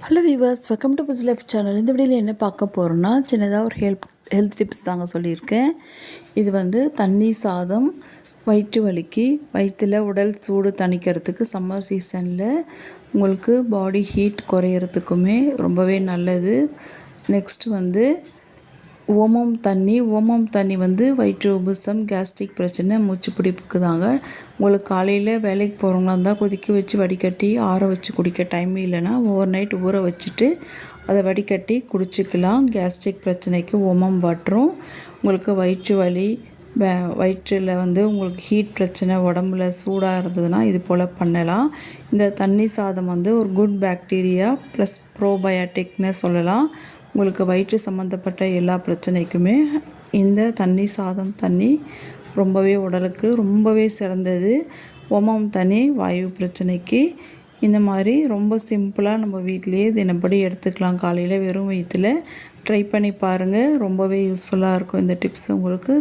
Hello viewers, welcome to புஸ் life channel. இந்த வீடியோவில் என்ன பார்க்க போகிறோன்னா, சின்னதாக ஒரு ஹெல்த் டிப்ஸ் தாங்க சொல்லியிருக்கேன். இது வந்து தண்ணி சாதம் வயிற்று வலிக்கு, வயிற்றில் உடல் சூடு தணிக்கிறதுக்கு, சம்மர் சீசனில் உங்களுக்கு பாடி ஹீட் குறையிறதுக்குமே ரொம்பவே நல்லது. நெக்ஸ்ட் வந்து ஓமம் தண்ணி வந்து வயிற்று உபுசம், கேஸ்ட்ரிக் பிரச்சனை, மூச்சு பிடிப்புக்கு தாங்க. உங்களுக்கு காலையில் வேலைக்கு போகிறவங்களா இருந்தால் கொதிக்க வச்சு வடிகட்டி ஆற வச்சு குடிக்க டைம் இல்லைன்னா ஓவர் நைட் ஊற வச்சுட்டு அதை வடிகட்டி குடிச்சிக்கலாம். கேஸ்ட்ரிக் பிரச்சனைக்கு ஓமம் வாட்டரும். உங்களுக்கு வயிற்று வலி, வயிற்றில் வந்து உங்களுக்கு ஹீட் பிரச்சனை, உடம்புல சூடாக இருந்ததுன்னா இது போல் பண்ணலாம். இந்த தண்ணி சாதம் வந்து ஒரு குட் பாக்டீரியா ப்ளஸ் ப்ரோபயோட்டிக்னு சொல்லலாம். உங்களுக்கு வயிற்று சம்மந்தப்பட்ட எல்லா பிரச்சனைக்குமே இந்த தண்ணி சாதம் தண்ணி ரொம்பவே உடலுக்கு ரொம்பவே சிறந்தது. ஓமம் தண்ணி வாயு பிரச்சனைக்கு இந்த மாதிரி ரொம்ப சிம்பிளாக நம்ம வீட்டிலையே தினப்படி எடுத்துக்கலாம். காலையில் வெறும் வயிற்றில் ட்ரை பண்ணி பாருங்கள். ரொம்பவே யூஸ்ஃபுல்லாக இருக்கும் இந்த டிப்ஸ் உங்களுக்கு.